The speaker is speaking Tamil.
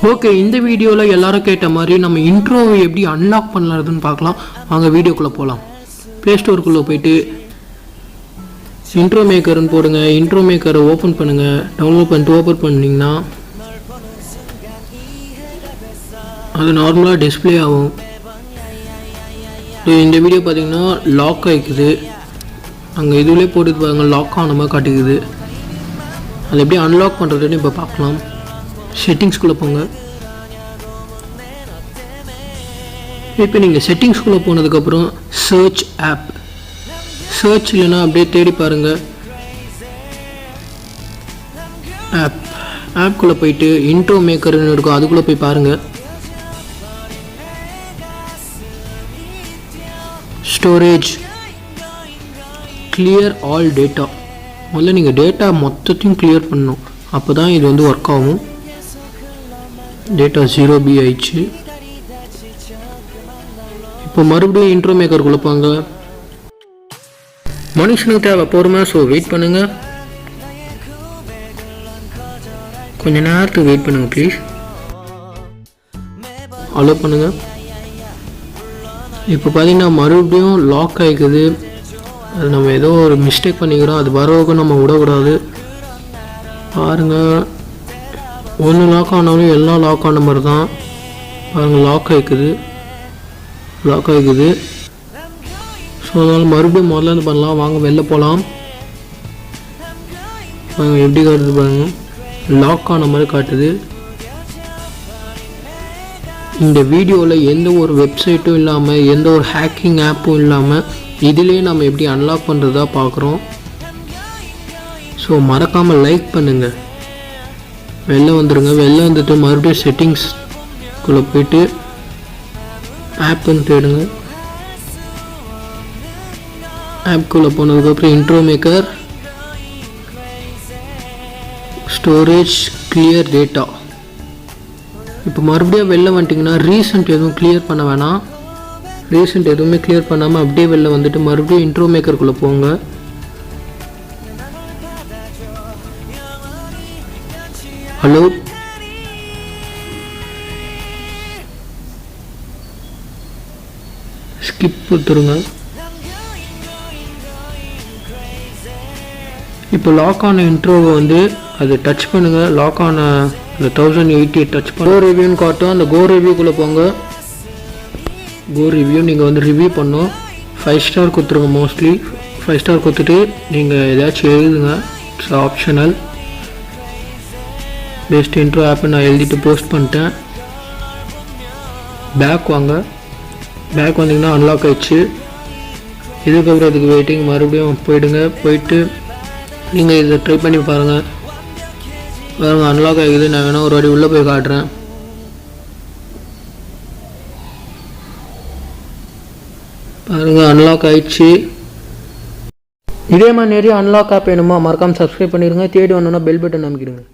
ஓகே, இந்த வீடியோவில் எல்லாரும் கேட்ட மாதிரி நம்ம இன்ட்ரோவை எப்படி அன்லாக் பண்ணலாதுன்னு பார்க்கலாம். வாங்க வீடியோக்குள்ளே போகலாம். ப்ளே ஸ்டோருக்குள்ளே போயிட்டு இன்ட்ரோ மேக்கர்னு போடுங்க. இன்ட்ரோ மேக்கரை ஓப்பன் பண்ணுங்கள். டவுன்லோட் பண்ணிட்டு ஓப்பன் பண்ணிங்கன்னா அது நார்மலாக டிஸ்பிளே ஆகும். இந்த வீடியோ பார்த்தீங்கன்னா லாக் ஆகிக்குது. அங்கே இதுலேயே போட்டு பாருங்க, லாக் ஆன மாதிரி காட்டிக்குது. அதை எப்படி அன்லாக் பண்ணுறதுன்னு இப்போ பார்க்கலாம். செட்டிங்ஸ்குள்ளே போங்க. இப்போ நீங்கள் செட்டிங்ஸ்குள்ளே போனதுக்கப்புறம் சர்ச் ஆப், சர்ச் இல்லைன்னா அப்படியே தேடி பாருங்கள். ஆப்குள்ளே போயிட்டு இன்ட்ரோ மேக்கர்னு இருக்கும், அதுக்குள்ளே போய் பாருங்கள். Storage, clear all data. முதல்ல நீங்கள் டேட்டா மொத்தத்தையும் கிளியர் பண்ணணும், அப்போ தான் இது வந்து ஒர்க் ஆகும். டேட்டா 0B ஆயிடுச்சு. இப்போ மறுபடியும் இன்ட்ரோ மேக்கர் கொடுப்பாங்க. மனுஷனுக்கு தேவை பொறுமை, ஸோ வெயிட் பண்ணுங்கள். கொஞ்ச நேரத்துக்கு வெயிட் பண்ணுங்கள் ப்ளீஸ். அலோ பண்ணுங்கள். இப்போ பார்த்தீங்கன்னா மறுபடியும் லாக் ஆகிக்குது. அது நம்ம ஏதோ ஒரு மிஸ்டேக் பண்ணிக்கிறோம், அது வரவுக்கும் நம்ம விடக்கூடாது. பாருங்கள், ஒன்று லாக் ஆனாலும் எல்லாம் லாக் ஆன மாதிரி தான். பாருங்கள், லாக் ஆகிக்குது. ஸோ அதனால் மறுபடியும் முதல்ல இருந்து பண்ணலாம். வாங்க வெளில போகலாம். எப்படி காட்டுது பாருங்க, லாக் ஆன மாதிரி காட்டுது. இந்த வீடியோவில் எந்த ஒரு வெப்சைட்டும் இல்லாமல், எந்த ஒரு ஹேக்கிங் ஆப்பும் இல்லாமல், இதிலே நம்ம எப்படி அன்லாக் பண்ணுறதா பார்க்குறோம். ஸோ மறக்காமல் லைக் பண்ணுங்கள். வெளில வந்துடுங்க. வெளில வந்துட்டு மறுபடியும் செட்டிங்ஸ்குள்ளே போயிட்டு ஆப்புன்னு தேடுங்க. ஆப்குள்ளே போனதுக்கப்புறம் intro maker, storage, clear data. இப்போ மறுபடியும் வெளில வந்துட்டிங்கன்னா ரீசெண்ட் எதுவும் கிளியர் பண்ண வேணாம். ரீசெண்ட் எதுவுமே கிளியர் பண்ணாமல் அப்படியே வெளில வந்துட்டு மறுபடியும் இன்ட்ரோ மேக்கருக்குள்ளே போங்க. ஹலோ, ஸ்கிப் கொடுத்துருங்க. இப்போ லாக் ஆன இன்ட்ரோவை வந்து அது டச் பண்ணுங்கள். லாக் ஆன இந்த 1080 டச் பண்ண கோ ரிவ்யூன்னு காட்டும். அந்த கோ ரிவ்யூக்குள்ளே போங்க. கோ ரிவ்யூ நீங்கள் வந்து ரிவ்யூ பண்ணோம். 5 ஸ்டார் கொடுத்துருங்க. மோஸ்ட்லி 5 ஸ்டார் கொடுத்துட்டு நீங்கள் ஏதாச்சும் எழுதுங்க. It's optional. பெஸ்ட் இன்ட்ரோ ஆப்பை நான் எழுதிட்டு போஸ்ட் பண்ணிட்டேன். பேக் வாங்க. பேக் வந்தீங்கன்னா அன்லாக் ஆயிடுச்சு. இதுக்கப்புறம் அதுக்கு வெயிட்டிங். மறுபடியும் போயிடுங்க. போயிட்டு நீங்கள் இதை ட்ரை பண்ணி பாருங்கள். அன்லாக் ஆகிடுது. நான் வேணால் ஒரு வாட்டி உள்ளே போய் காட்டுறேன். பாருங்கள், அன்லாக் ஆயிடுச்சு. இதே மாதிரி நிறைய அன்லாக் ஆப் வேணுமா? மறக்காமல் சப்ஸ்கிரைப் பண்ணிடுங்க. தேடி வரணுன்னா பெல் பட்டன் அமைக்கிடுங்க.